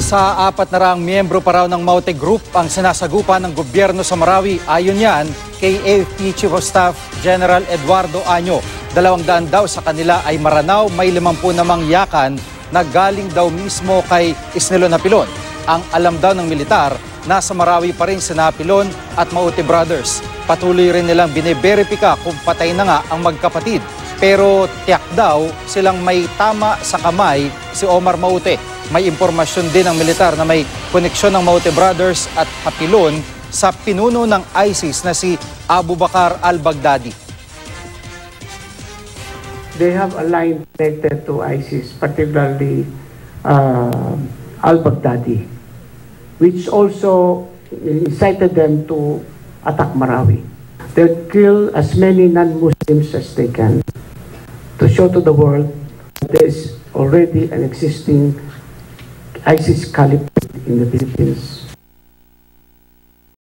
Nasa 400 miyembro pa raw ng Maute Group ang sinasagupa ng gobyerno sa Marawi. Ayon yan kay AFP Chief of Staff General Eduardo Año. 200 daw sa kanila ay Maranao, may 50 namang yakan na galing daw mismo kay Isnilo Napilon. Ang alam daw ng militar, nasa Marawi pa rin si Napilon at Maute Brothers. Patuloy rin nilang biniberipika kung patay na nga ang magkapatid. Pero tiyak daw silang may tama sa kamay si Omar Maute. May impormasyon din ng militar na may koneksyon ng Maute Brothers at Napilon sa pinuno ng ISIS na si Abu Bakr al-Baghdadi. They have a line connected to ISIS, particularly al-Baghdadi, which also incited them to attack Marawi. They'll kill as many non-Muslims as they can to show to the world that there is already an existing ISIS caliphate in the Philippines.